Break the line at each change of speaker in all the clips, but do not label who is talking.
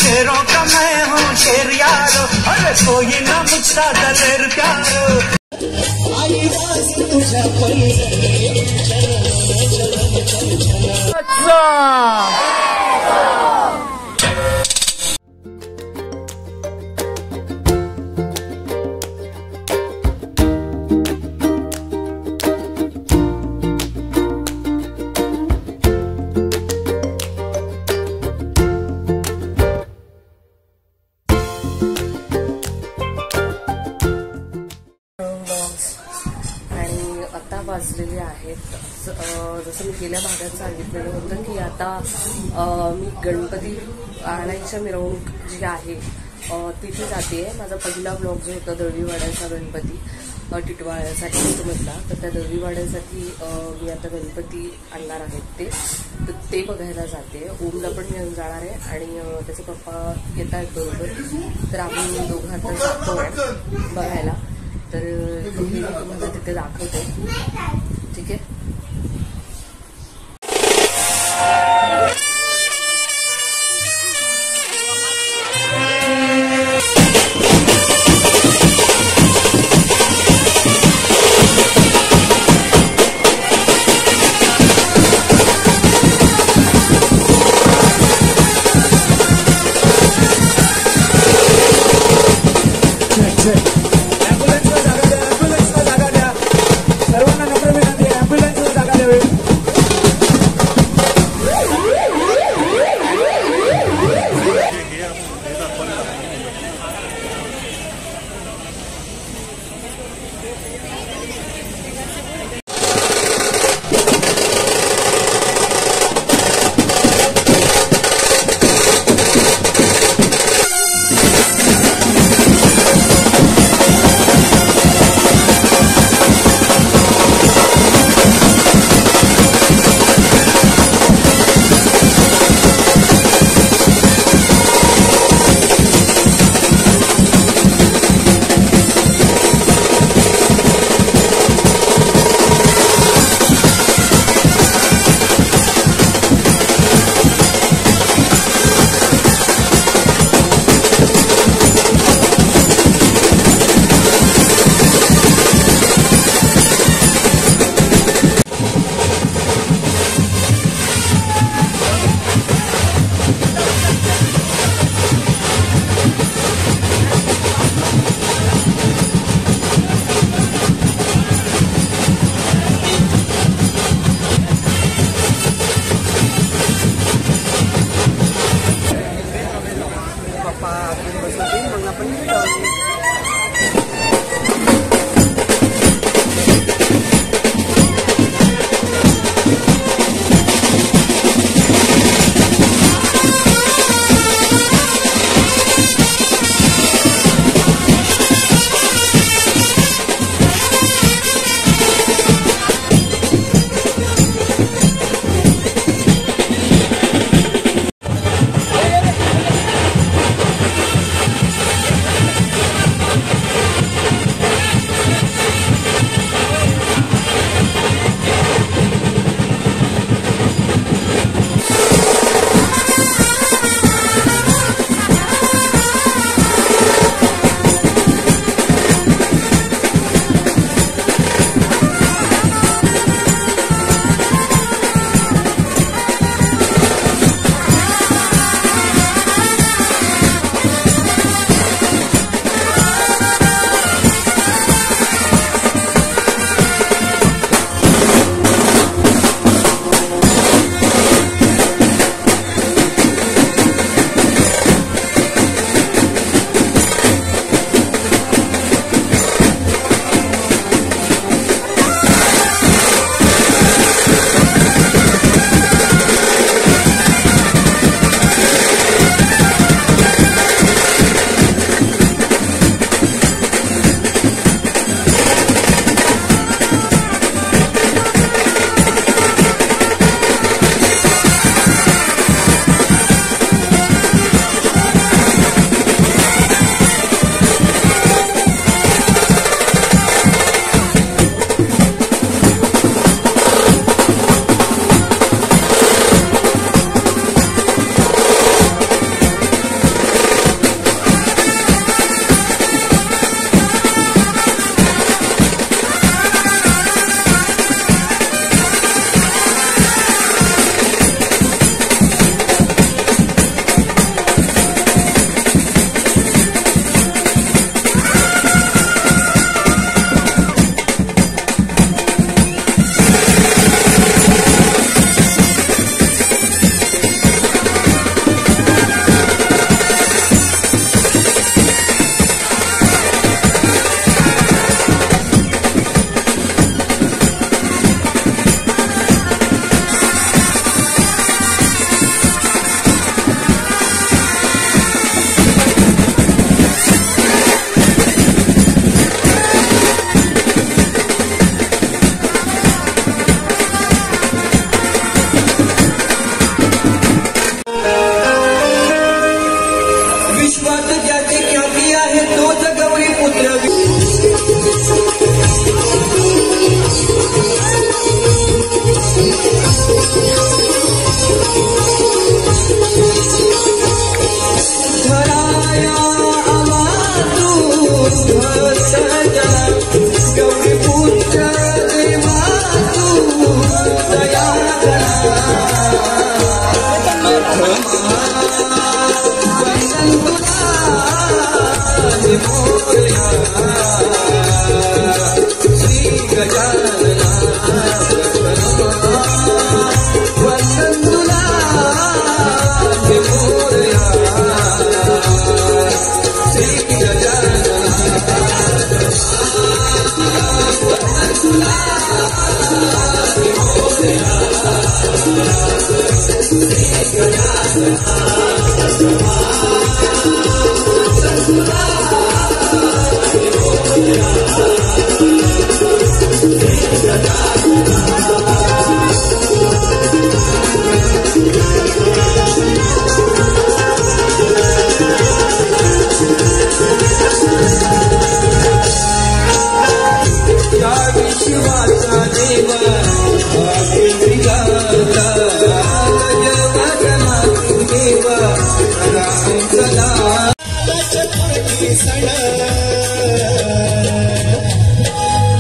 शेरों का मैं हूँ शेर यारो, अरे कोई ना मुझसा दलेर प्यारो।
वाजलेले आहेत जसं मी गेल्या भागात सांगितलेलं होतं की आता मी गणपती आणायच्या मिरवणूक जी आहे तिथे जाते. माझा पहिला ब्लॉग जो होता दळवीवाड्याचा गणपती टिटवाळ्यासाठी मधला, तर त्या दळवीवाड्यासाठी मी आता गणपती आणणार आहेत ते बघायला जाते. ओमला पण घेऊन जाणार आहे आणि त्याचे पप्पा येत आहेत बरोबर, तर आम्ही दोघं आता जातो बघायला. तर मी तुम्हाला तिथे दाखवते, ठीक आहे.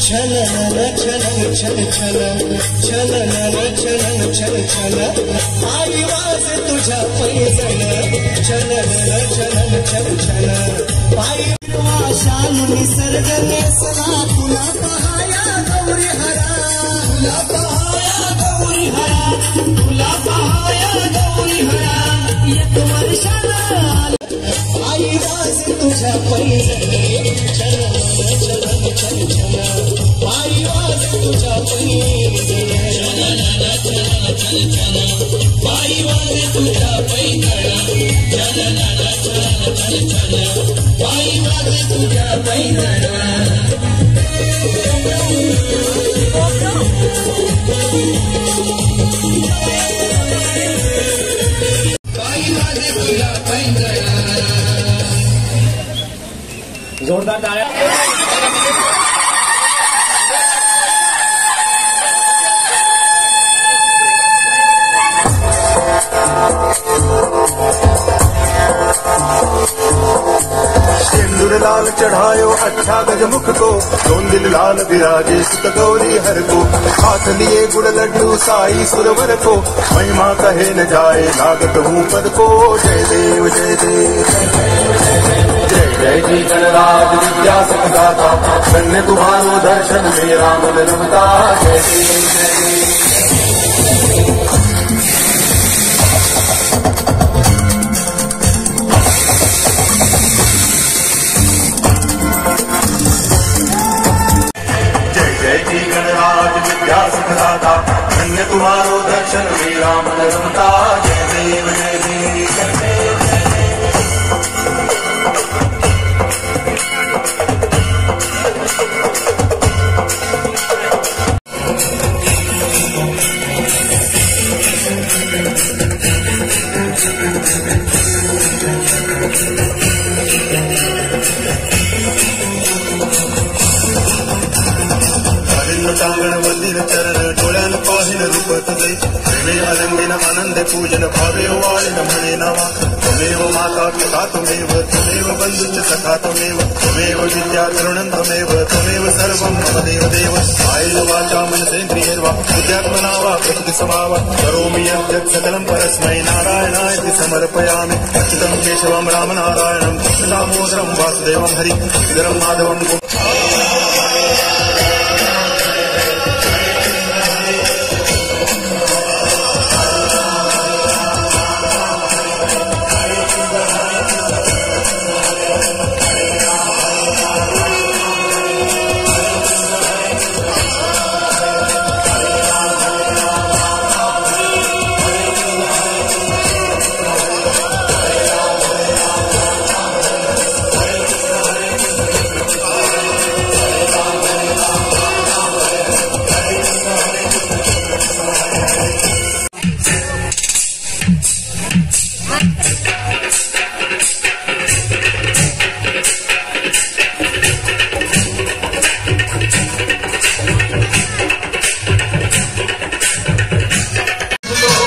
छल छल छल छल छल आई वाज तुझ्या पैजण छल छल छल छल आई आशान निसर्ग नेसला तुला पहाया गौरी हरा तुला पहाया गौरी हरा तुला पहाया गौरी हरा एक वर्षाला आई वाज तुझ्या पैजण छल छल छल छल आई वाज तुझ्या पैजण आई वाज तुझ्या पैजण आई वाज तुझ्या पैजण
जोरदार तालियां।
सिंदूर लाल चढ़ायो अच्छा गजमुख को, दोन दिल लाल विराजे सुत गौरी हर को, हाथ लिए गुड़ लड्डू साई सुरवर को, महिमा कहे न जाए लागत हूँ पद को। जय देव जय देव जय जय जी गणराज विद्या सुखदाता, धन्य तुम्हारो दर्शन मेरा मन रमता। जय देव जय देव सुखदाता, धन्य तुम्हारो दर्शन मेरा मन रमता। जय देव जय देव जय देव जय टांगण मंदिर चरण डोळ्यान पाहिन रूप तुझे, प्रेमे आनंदीन आनंद पूजन भावे वाळीन म्हणे नावा। त्वमेव माता पिता त्वमेव, त्वमेव बंधुश्च सखा त्वमेव, त्वमेव विद्या करुणं त्वमेव, त्वमेव सर्वं मम देव देव। कायेन वाचा मनसेन्द्रियैर्वा बुद्ध्यात्मना वा प्रकृति स्वभावा, करोमि यत् सकलं परस्मै नारायणाय समर्पयामि। अच्युतं केशवं रामनारायणं कृष्ण दामोदरं वासुदेवं हरि श्रीधरं माधवं।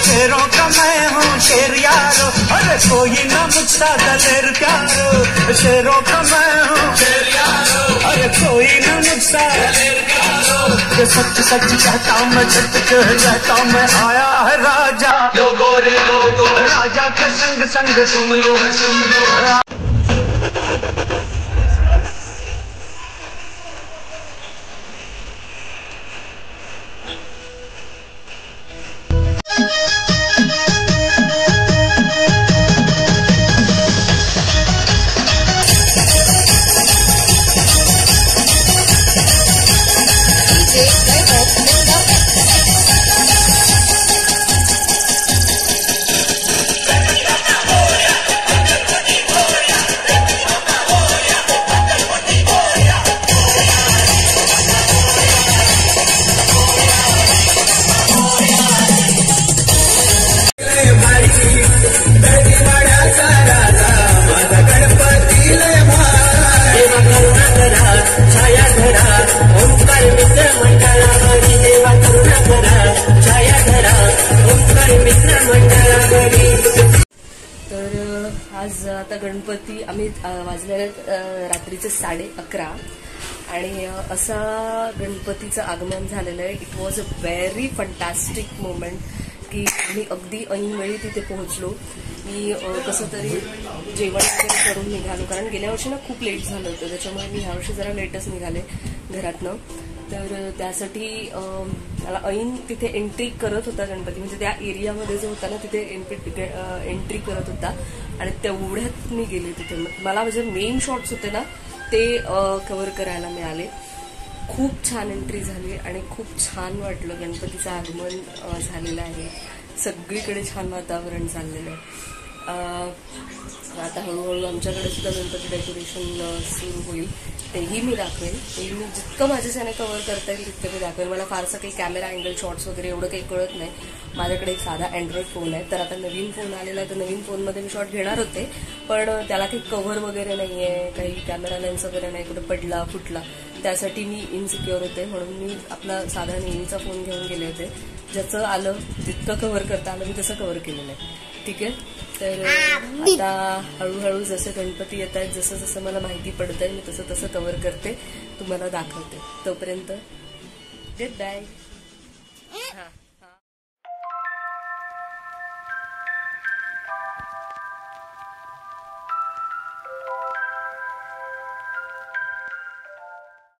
शेरों का मैं हूँ शेर यारो, अरे कोई ना मुझसा दलेर प्यारो। शेरों का मैं हूँ शेर यारो, ये सच सच कहता मैं, झट कह जाता मैं, आया है राजा लोगो रे लोगो, राजा के संग संग तुम लोग सुन लो।
आज आता गणपती आम्ही वाजले रात्रीचे 11:30 आणि असा गणपतीचं आगमन झालेलं आहे. It was a very fantastic moment की मी अगदी ऐनवेळी तिथे पोहोचलो. मी कसं तरी जेवण वगैरे करून निघालो, कारण गेल्या वर्षी ना खूप लेट झालं होतं, त्याच्यामुळे मी ह्यावर्षी जरा लेटच निघाले घरातनं. तर त्यासाठी मला ऐन तिथे एंट्री करत होता गणपती, म्हणजे त्या एरियामध्ये जो होता ना तिथे एंट्री करत होता आणि तेवढ्यात मी गेले तिथे. मला म्हणजे मेन शॉट्स होते ना ते कव्हर करायला मिळाले. खूप छान एंट्री झाली आणि खूप छान वाटलं. गणपतीचं आगमन झालेलं आहे, सगळीकडे छान वातावरण चाललेलं आहे. आता हळूहळू आमच्याकडे सुद्धा गणपती डेकोरेशन सुरू होईल, तेही मी दाखवेल. तेही मी जितकं माझ्याच्याने कव्हर करता येईल तितकं मी दाखवेल. मला फारसं काही कॅमेरा अँगल शॉट्स वगैरे एवढं काही कळत नाही. माझ्याकडे एक साधा अँड्रॉइड फोन आहे, तर आता नवीन फोन आलेला आहे, तर नवीन फोनमध्ये मी शॉट घेणार होते, पण त्याला काही कव्हर वगैरे नाही आहे, काही कॅमेरा लेन्स वगैरे नाही, कुठं पडला फुटला, त्यासाठी मी इनसिक्युअर होते. म्हणून मी आपला साधा नेहमीचा फोन घेऊन गेले होते. ज्याचं आलं जितकं कव्हर करता आलं मी तसं कव्हर केलेलं आहे. ठीक आहे, तर आता हळूहळू जसे गणपती येत आहेत, जसं जसं मला माहिती पडत आहे मी तसं तसं कव्हर करते, तुम्हाला दाखवते. तोपर्यंत गुड बाय.